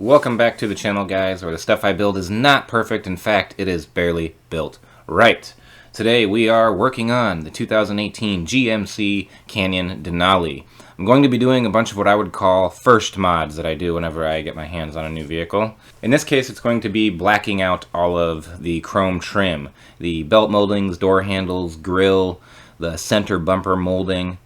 Welcome back to the channel, guys, where the stuff I build is not perfect. In fact, it is barely built right. Today we are working on the 2018 GMC Canyon Denali. I'm going to be doing a bunch of what I would call first mods that I do whenever I get my hands on a new vehicle. In this case, it's going to be blacking out all of the chrome trim, the belt moldings, door handles, grille, the center bumper molding.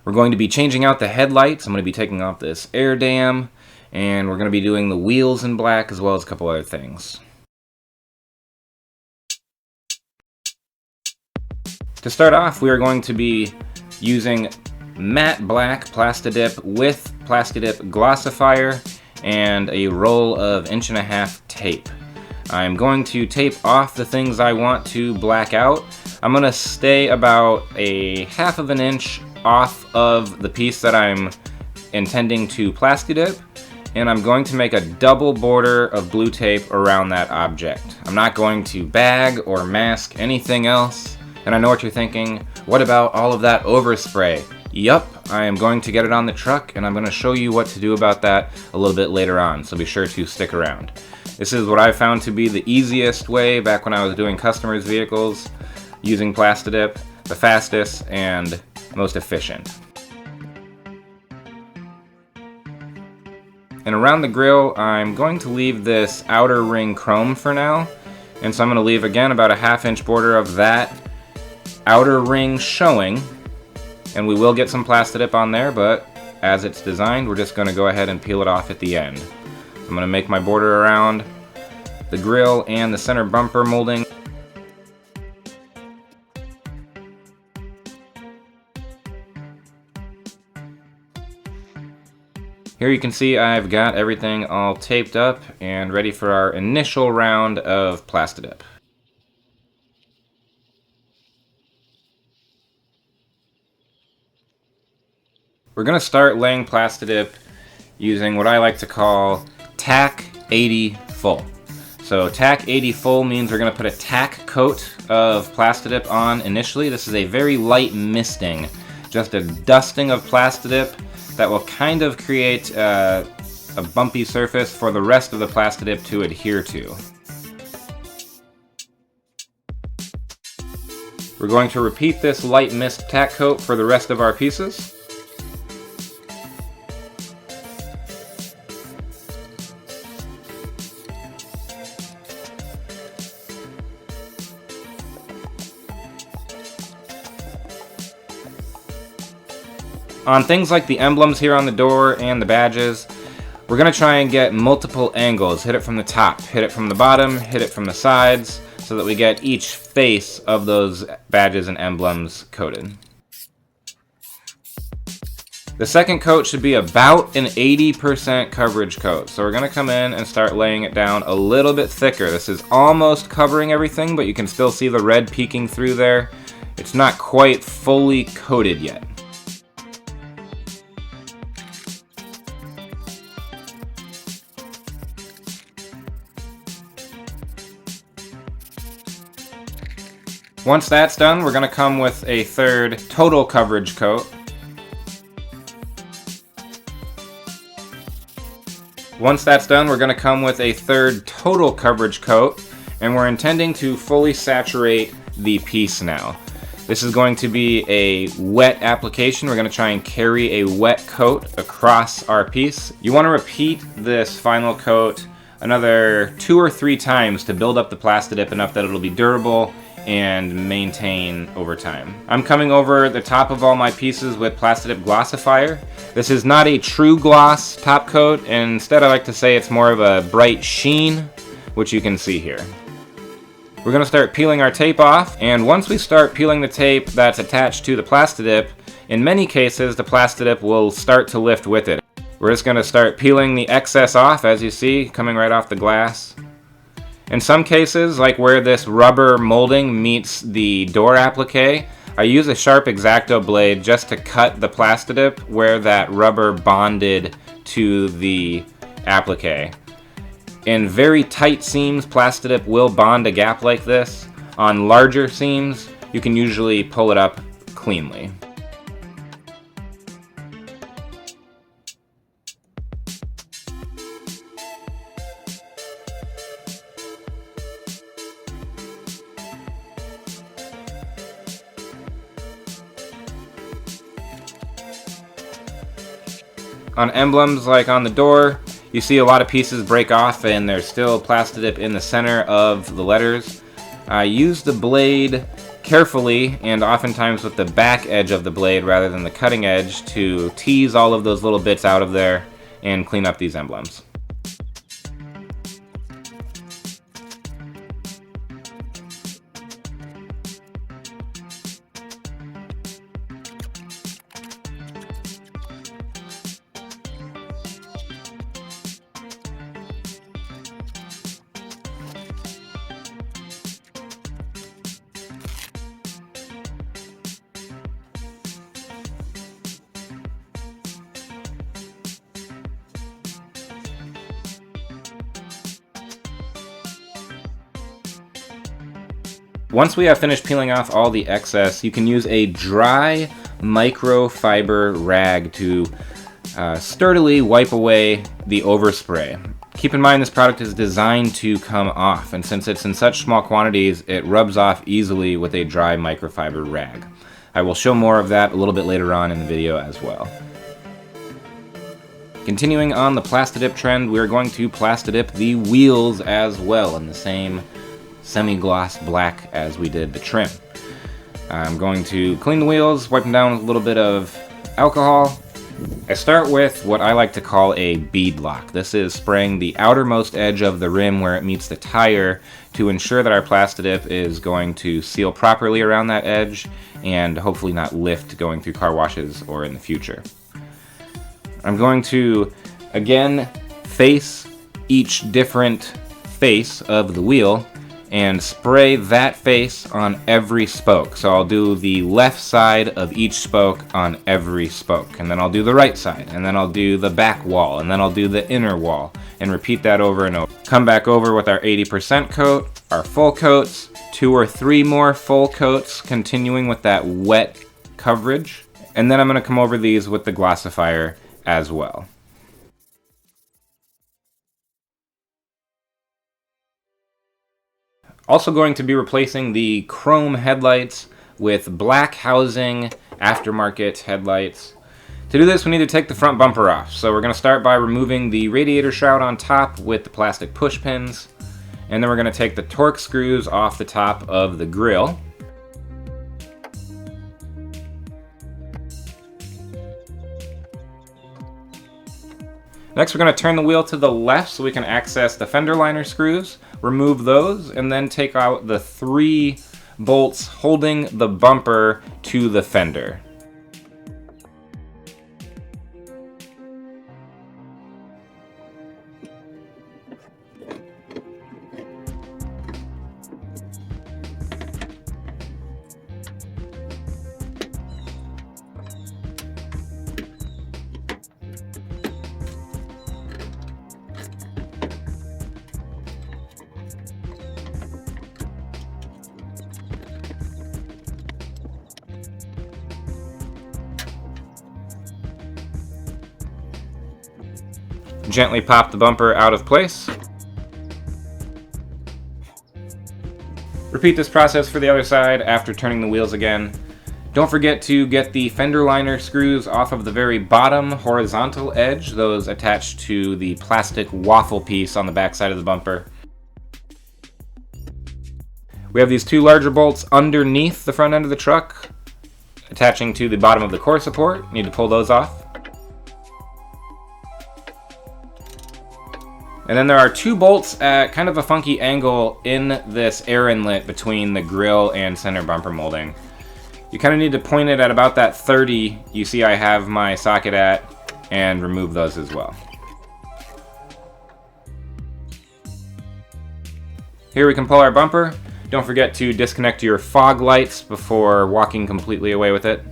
We're going to be changing out the headlights. I'm going to be taking off this air dam, and we're going to be doing the wheels in black as well as a couple other things. To start off, we are going to be using matte black PlastiDip with PlastiDip Glossifier and a roll of 1.5" tape. I'm going to tape off the things I want to black out. I'm going to stay about a 1/2 inch off of the piece that I'm intending to PlastiDip, and I'm going to make a double border of blue tape around that object. I'm not going to bag or mask anything else. And I know what you're thinking, what about all of that overspray? Yup, I am going to get it on the truck, and I'm going to show you what to do about that a little bit later on, so be sure to stick around. This is what I found to be the easiest way back when I was doing customers' vehicles, using PlastiDip, the fastest and most efficient. And around the grille, I'm going to leave this outer ring chrome for now. And so I'm going to leave, again, about a 1/2 inch border of that outer ring showing. And we will get some PlastiDip on there, but as it's designed, we're just going to go ahead and peel it off at the end. So I'm going to make my border around the grille and the center bumper molding. Here you can see I've got everything all taped up and ready for our initial round of PlastiDip. We're going to start laying PlastiDip using what I like to call tack 80 full. So tack 80 full means we're going to put a tack coat of PlastiDip on initially. This is a very light misting, just a dusting of PlastiDip that will kind of create a bumpy surface for the rest of the PlastiDip to adhere to. We're going to repeat this light mist tack coat for the rest of our pieces. On things like the emblems here on the door and the badges, we're going to try and get multiple angles. Hit it from the top, hit it from the bottom, hit it from the sides, so that we get each face of those badges and emblems coated. The second coat should be about an 80% coverage coat. So we're going to come in and start laying it down a little bit thicker. This is almost covering everything, but you can still see the red peeking through there. It's not quite fully coated yet. Once that's done, we're going to come with a third total coverage coat. Once that's done, we're going to come with a third total coverage coat, and we're intending to fully saturate the piece now. This is going to be a wet application. We're going to try and carry a wet coat across our piece. You want to repeat this final coat another 2 or 3 times to build up the PlastiDip enough that it'll be durable and maintain over time. I'm coming over the top of all my pieces with PlastiDip Glossifier. This is not a true gloss top coat, and instead I like to say it's more of a bright sheen, which you can see here. We're going to start peeling our tape off, and once we start peeling the tape that's attached to the PlastiDip, in many cases the PlastiDip will start to lift with it. We're just going to start peeling the excess off, as you see, coming right off the glass. In some cases, like where this rubber molding meets the door applique, I use a sharp X-Acto blade just to cut the PlastiDip where that rubber bonded to the applique. In very tight seams, PlastiDip will bond a gap like this. On larger seams, you can usually pull it up cleanly. On emblems like on the door, you see a lot of pieces break off and there's still PlastiDip in the center of the letters. I use the blade carefully and oftentimes with the back edge of the blade rather than the cutting edge to tease all of those little bits out of there and clean up these emblems. Once we have finished peeling off all the excess, you can use a dry microfiber rag to sturdily wipe away the overspray. Keep in mind this product is designed to come off, and since it's in such small quantities, it rubs off easily with a dry microfiber rag. I will show more of that a little bit later on in the video as well. Continuing on the PlastiDip trend, we're going to PlastiDip the wheels as well in the same semi-gloss black as we did the trim. I'm going to clean the wheels, wipe them down with a little bit of alcohol. I start with what I like to call a bead lock. This is spraying the outermost edge of the rim where it meets the tire to ensure that our PlastiDip is going to seal properly around that edge and hopefully not lift going through car washes or in the future. I'm going to again face each different face of the wheel and spray that face on every spoke. So I'll do the left side of each spoke on every spoke, and then I'll do the right side, and then I'll do the back wall, and then I'll do the inner wall, and repeat that over and over. Come back over with our 80% coat, our full coats, 2 or 3 more full coats, continuing with that wet coverage, and then I'm going to come over these with the Glossifier as well. Also going to be replacing the chrome headlights with black housing aftermarket headlights. To do this, we need to take the front bumper off. So we're going to start by removing the radiator shroud on top with the plastic push pins. And then we're going to take the torque screws off the top of the grille. Next, we're going to turn the wheel to the left so we can access the fender liner screws, remove those, and then take out the 3 bolts holding the bumper to the fender. Gently pop the bumper out of place. Repeat this process for the other side after turning the wheels again. Don't forget to get the fender liner screws off of the very bottom horizontal edge, those attached to the plastic waffle piece on the back side of the bumper. We have these 2 larger bolts underneath the front end of the truck, attaching to the bottom of the core support. Need to pull those off. And then there are 2 bolts at kind of a funky angle in this air inlet between the grille and center bumper molding. You kind of need to point it at about that 30 you see I have my socket at, and remove those as well. Here we can pull our bumper. Don't forget to disconnect your fog lights before walking completely away with it.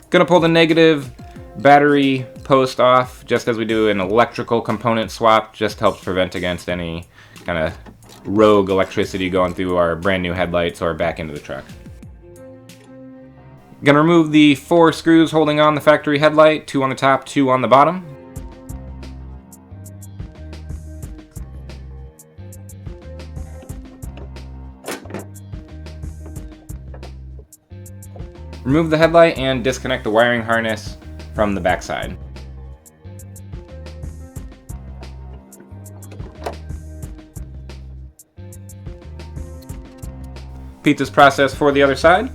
Gonna pull the negative battery post off, just as we do an electrical component swap. Just helps prevent against any kind of rogue electricity going through our brand new headlights or back into the truck. Gonna remove the 4 screws holding on the factory headlight, 2 on the top, 2 on the bottom. Remove the headlight and disconnect the wiring harness from the backside. Repeat this process for the other side.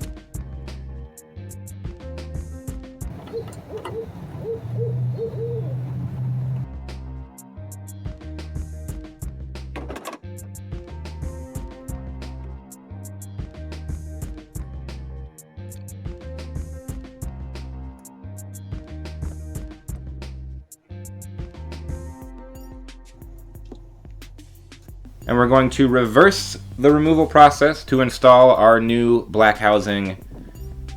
And we're going to reverse the removal process to install our new black housing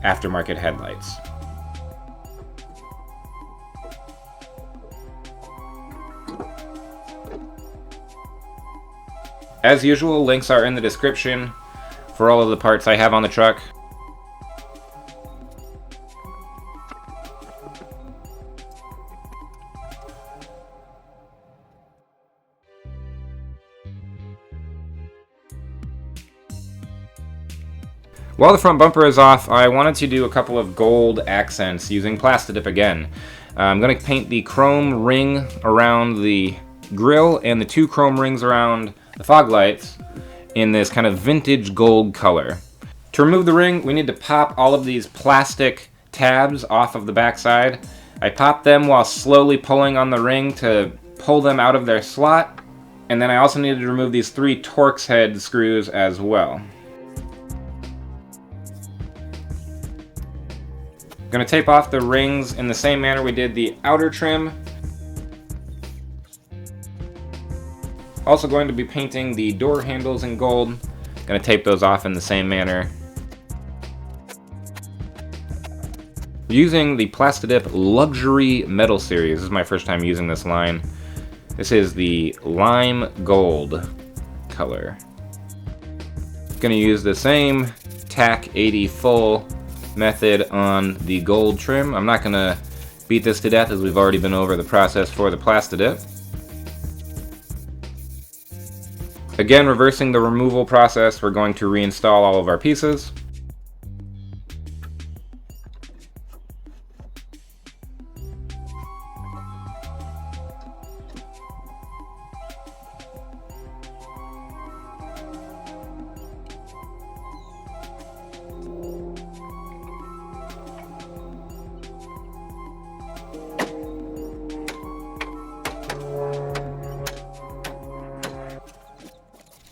aftermarket headlights. As usual, links are in the description for all of the parts I have on the truck. While the front bumper is off, I wanted to do a couple of gold accents using PlastiDip again. I'm going to paint the chrome ring around the grille and the 2 chrome rings around the fog lights in this kind of vintage gold color. To remove the ring, we need to pop all of these plastic tabs off of the backside. I pop them while slowly pulling on the ring to pull them out of their slot, and then I also needed to remove these 3 Torx head screws as well. Going to tape off the rings in the same manner we did the outer trim. Also going to be painting the door handles in gold. Going to tape those off in the same manner. Using the PlastiDip Luxury Metal Series. This is my first time using this line. This is the lime gold color. Going to use the same TAC 80 full method on the gold trim. I'm not going to beat this to death as we've already been over the process for the PlastiDip. Again, reversing the removal process, we're going to reinstall all of our pieces.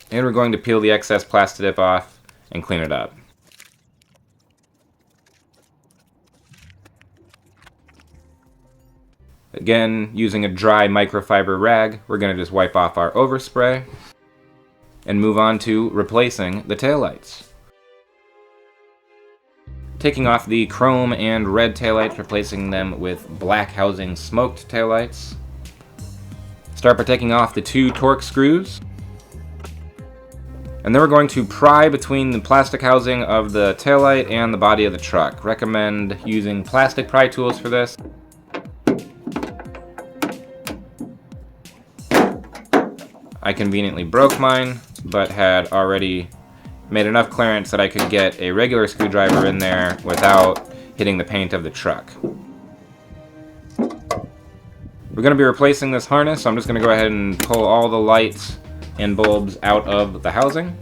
And we're going to peel the excess PlastiDip off and clean it up. Again, using a dry microfiber rag, we're going to just wipe off our overspray and move on to replacing the taillights. Taking off the chrome and red taillights, replacing them with black housing smoked taillights. Start by taking off the 2 Torx screws. And then we're going to pry between the plastic housing of the taillight and the body of the truck. Recommend using plastic pry tools for this. I conveniently broke mine, but had already made enough clearance that I could get a regular screwdriver in there without hitting the paint of the truck. We're going to be replacing this harness, so I'm just going to go ahead and pull all the lights and bulbs out of the housing.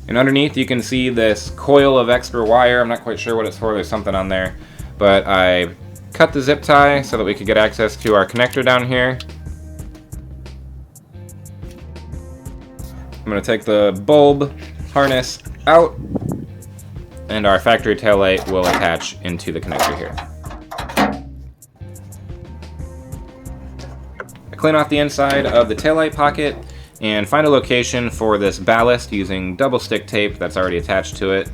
And underneath you can see this coil of extra wire. I'm not quite sure what it's for, there's something on there. But I cut the zip tie so that we could get access to our connector down here. I'm going to take the bulb harness out, and our factory taillight will attach into the connector here. Clean off the inside of the taillight pocket and find a location for this ballast using double stick tape that's already attached to it.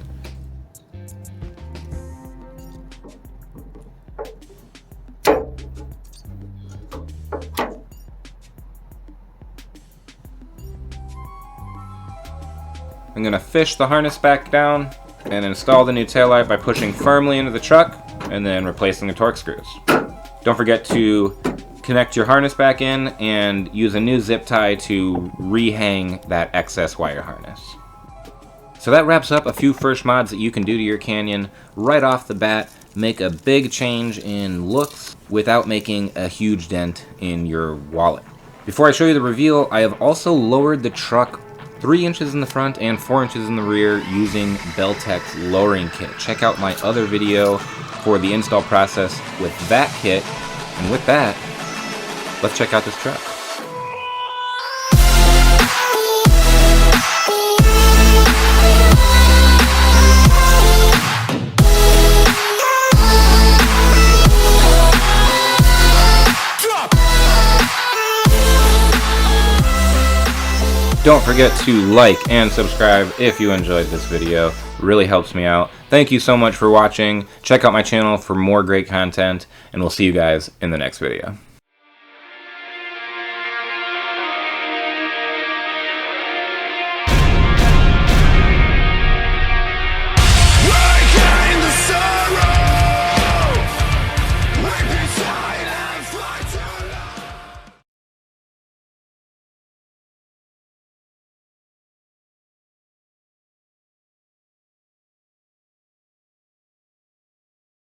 I'm going to fish the harness back down and install the new taillight by pushing firmly into the truck and then replacing the Torx screws. Don't forget to connect your harness back in and use a new zip tie to rehang that excess wire harness. So that wraps up a few first mods that you can do to your Canyon right off the bat. Make a big change in looks without making a huge dent in your wallet. Before I show you the reveal, I have also lowered the truck 3 inches in the front and 4 inches in the rear using Beltec's lowering kit. Check out my other video for the install process with that kit. And with that, let's check out this truck. Don't forget to like and subscribe if you enjoyed this video. It really helps me out. Thank you so much for watching. Check out my channel for more great content, and we'll see you guys in the next video.